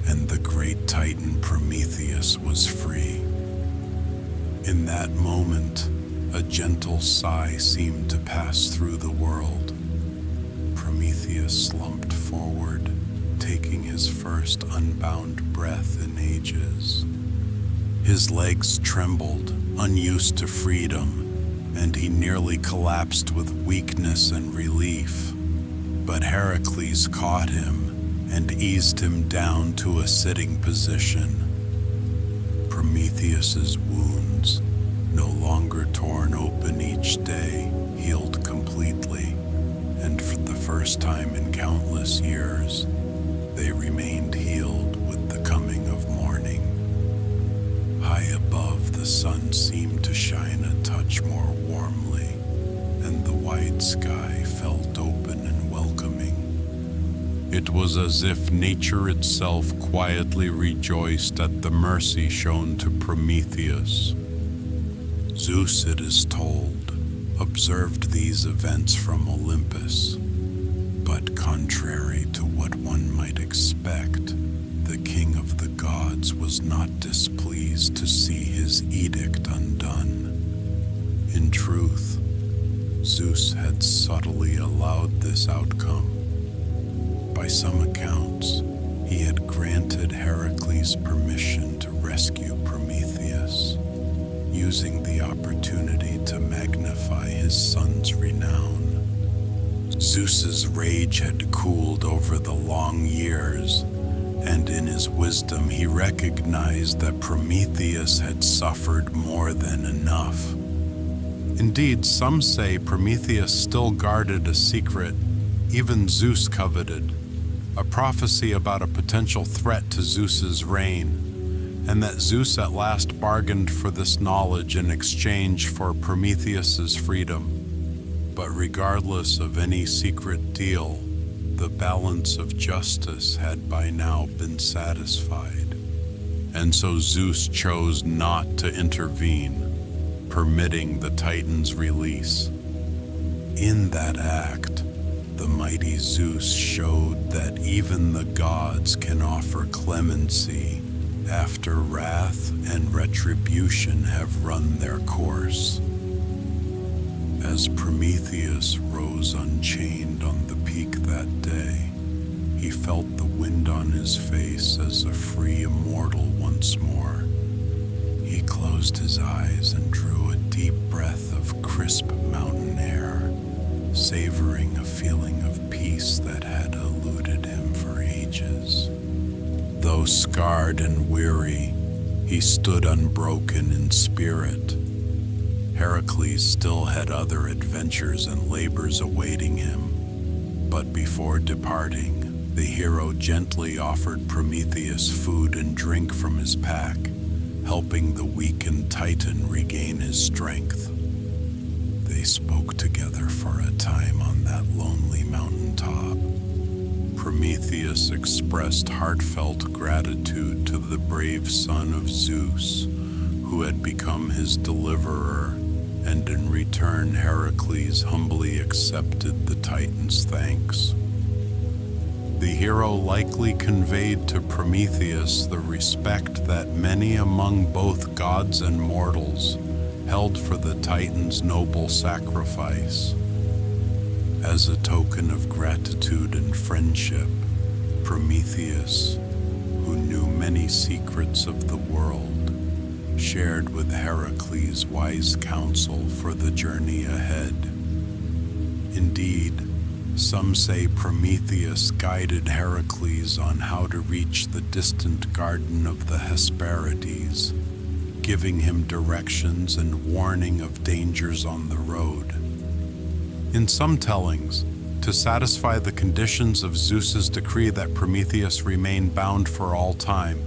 and the great Titan Prometheus was free. In that moment, a gentle sigh seemed to pass through the world. Prometheus slumped forward, taking his first unbound breath in ages. His legs trembled, unused to freedom, and he nearly collapsed with weakness and relief. But Heracles caught him and eased him down to a sitting position. Prometheus's wounds, no longer torn open each day, healed completely, and for the first time in countless years, they remained healed with the coming of morning. High above, the sun seemed to shine a touch more warmly, and the wide sky felt open and welcoming. It was as if nature itself quietly rejoiced at the mercy shown to Prometheus. Zeus, it is told, observed these events from Olympus, but contrary to what one might expect, the king of the gods was not displeased to see his edict undone. In truth, Zeus had subtly allowed this outcome. By some accounts, he had granted Heracles permission to rescue Prometheus, using the opportunity to magnify his son's renown. Zeus's rage had cooled over the long years, and in his wisdom he recognized that Prometheus had suffered more than enough. Indeed, some say Prometheus still guarded a secret even Zeus coveted, a prophecy about a potential threat to Zeus's reign, and that Zeus at last bargained for this knowledge in exchange for Prometheus's freedom. But regardless of any secret deal, the balance of justice had by now been satisfied, and so Zeus chose not to intervene, permitting the Titan's release. In that act, the mighty Zeus showed that even the gods can offer clemency after wrath and retribution have run their course. As Prometheus rose unchained on the peak that day, he felt the wind on his face as a free immortal once more. He closed his eyes and drew a deep breath of crisp mountain air, savoring a feeling of peace that had eluded him for ages. Though scarred and weary, he stood unbroken in spirit. Heracles still had other adventures and labors awaiting him, but before departing, the hero gently offered Prometheus food and drink from his pack, helping the weakened Titan regain his strength. They spoke together for a time on that lonely mountaintop. Prometheus expressed heartfelt gratitude to the brave son of Zeus, who had become his deliverer, and in return Heracles humbly accepted the Titan's thanks. The hero likely conveyed to Prometheus the respect that many among both gods and mortals held for the Titan's noble sacrifice. As a token of gratitude and friendship, Prometheus, who knew many secrets of the world, shared with Heracles wise counsel for the journey ahead. Indeed, some say Prometheus guided Heracles on how to reach the distant garden of the Hesperides, giving him directions and warning of dangers on the road. In some tellings, to satisfy the conditions of Zeus's decree that Prometheus remain bound for all time,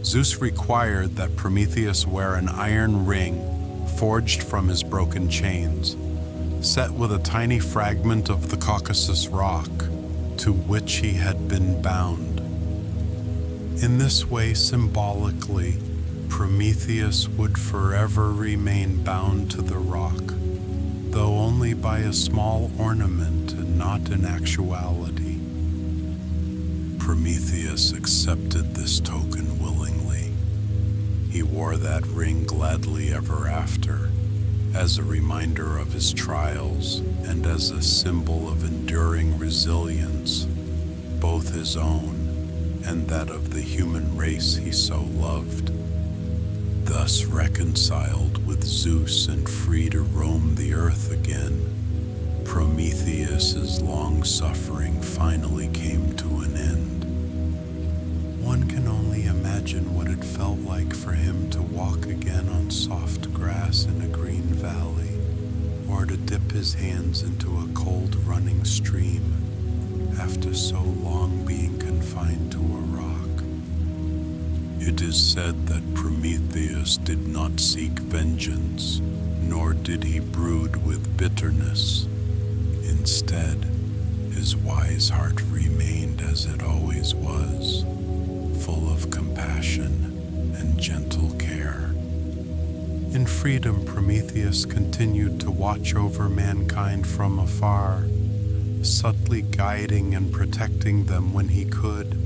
Zeus required that Prometheus wear an iron ring forged from his broken chains, set with a tiny fragment of the Caucasus rock to which he had been bound. In this way, symbolically, Prometheus would forever remain bound to the rock, though only by a small ornament and not in actuality. Prometheus accepted this token willingly. He wore that ring gladly ever after, as a reminder of his trials and as a symbol of enduring resilience, both his own and that of the human race he so loved. Thus reconciled with Zeus and free to roam the earth again, Prometheus's long suffering finally came to an end. One can only imagine what it felt like for him to walk again on soft grass in a green valley, or to dip his hands into a cold running stream after so long being confined to a rock. It is said that Prometheus did not seek vengeance, nor did he brood with bitterness. Instead, his wise heart remained as it always was, full of compassion and gentle care. In freedom, Prometheus continued to watch over mankind from afar, subtly guiding and protecting them when he could,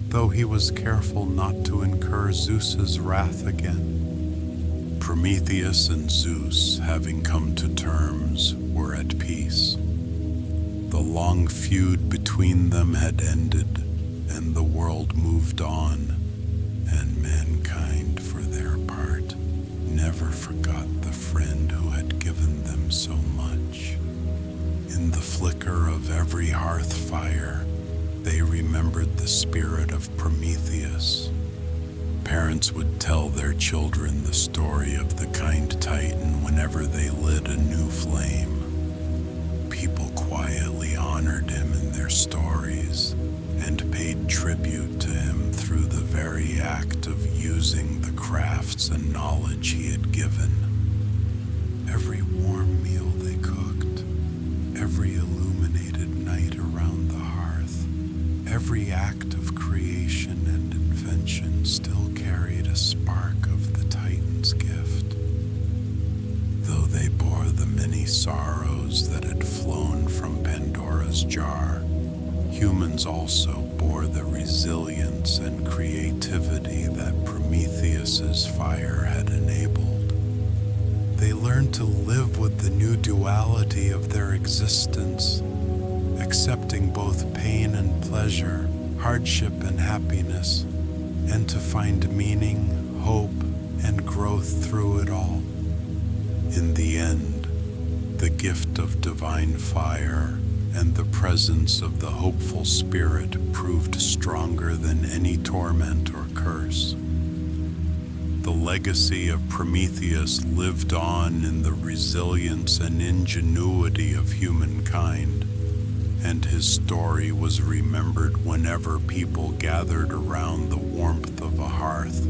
though he was careful not to incur Zeus's wrath again. Prometheus and Zeus, having come to terms, were at peace. The long feud between them had ended, and the world moved on, and mankind, for their part, never forgot the friend who had given them so much. In the flicker of every hearth fire, they remembered the spirit of Prometheus. Parents would tell their children the story of the kind Titan whenever they lit a new flame. People quietly honored him in their stories and paid tribute to him through the very act of using the crafts and knowledge he had given. Every warm meal they cooked, every illuminated night around the hearth, every act of creation and invention still carried a spark of the Titan's gift. Though they bore the many sorrows that had flown from Pandora's jar, humans also bore the resilience and creativity that Prometheus's fire had enabled. They learned to live with the new duality of their existence, accepting both pain and pleasure, hardship and happiness, and to find meaning, hope, and growth through it all. In the end, the gift of divine fire and the presence of the hopeful spirit proved stronger than any torment or curse. The legacy of Prometheus lived on in the resilience and ingenuity of humankind, and his story was remembered whenever people gathered around the warmth of a hearth.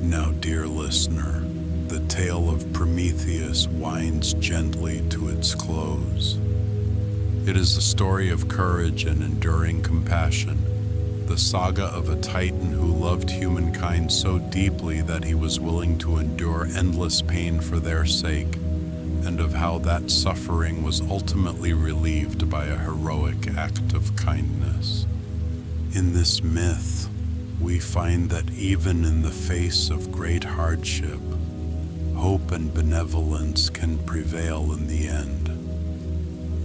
Now, dear listener, the tale of Prometheus winds gently to its close. It is a story of courage and enduring compassion, the saga of a Titan who loved humankind so deeply that he was willing to endure endless pain for their sake, and of how that suffering was ultimately relieved by a heroic act of kindness. In this myth, we find that even in the face of great hardship, hope and benevolence can prevail in the end.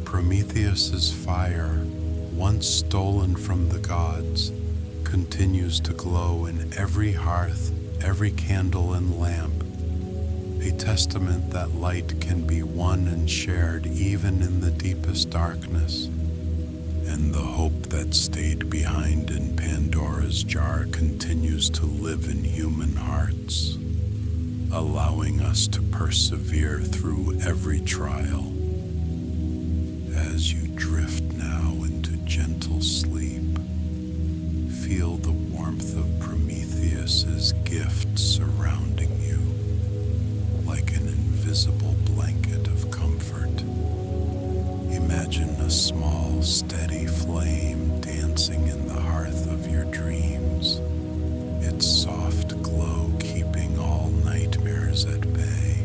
Prometheus's fire, once stolen from the gods, continues to glow in every hearth, every candle and lamp, a testament that light can be won and shared even in the deepest darkness, and the hope that stayed behind in Pandora's jar continues to live in human hearts, allowing us to persevere through every trial. As you drift now into gentle sleep, feel the warmth of Prometheus's gift surrounding you, like an invisible blanket of comfort. Imagine a small, steady flame dancing in the hearth of your dreams, its soft glow keeping all nightmares at bay.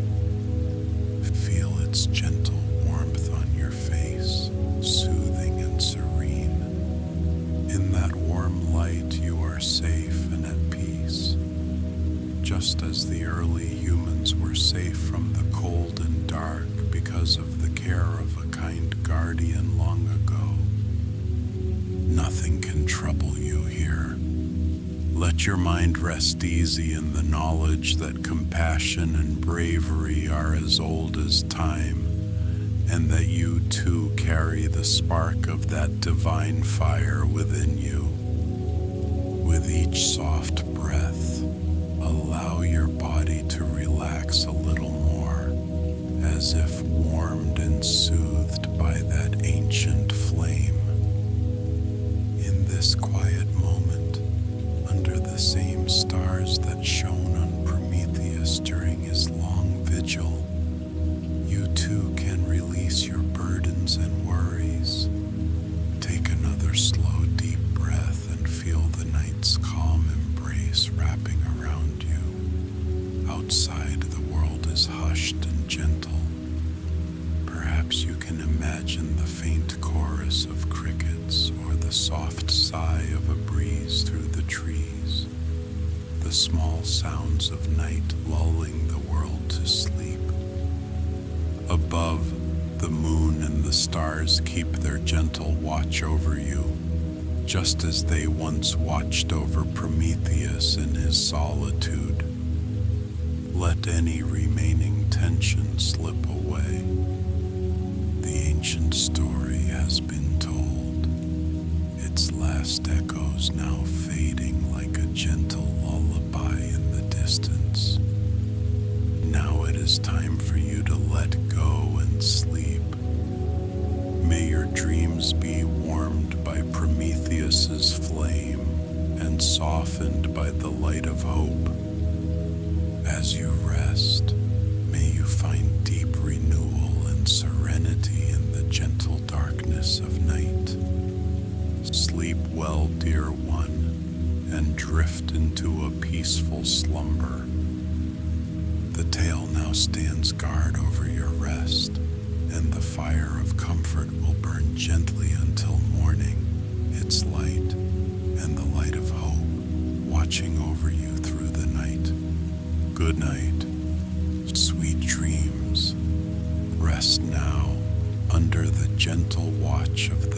Feel its gentle warmth on your face, soothing and serene. In that warm light, you are safe and at peace, just as the early humans were safe from the cold and dark because of the care of a kind guardian long ago. Nothing can trouble you here. Let your mind rest easy in the knowledge that compassion and bravery are as old as time, and that you too carry the spark of that divine fire within you. With each soft breath, allow your body to relax a little more, as if warmed and soothed by that ancient flame. In this quiet moment, under the same stars that shone on Prometheus during his long vigil, you too can release your burdens and worries. Take another slow, deep breath and feel the night's calm embrace wrapping around you. Outside, the world is hushed and gentle. Perhaps you can imagine the faint chorus of crickets or the soft sigh of a breeze through the trees, the small sounds of night lulling the world to sleep. Above, the moon and the stars keep their gentle watch over you, just as they once watched over Prometheus in his solitude. Let any remaining tension slip away. The ancient story has been told, its last echoes now fading like a gentle lullaby in the distance. Now it is time for you to let go and sleep. May your dreams be warmed by Prometheus's flame and softened by the light of hope. As you rest, may you find deep renewal and serenity in the gentle darkness of night. Sleep well, dear one, and drift into a peaceful slumber. The tale now stands guard over your rest, and the fire of comfort will burn gently until morning, its light and the light of hope watching over you through the night. Good night, sweet dreams. Rest now under the gentle watch of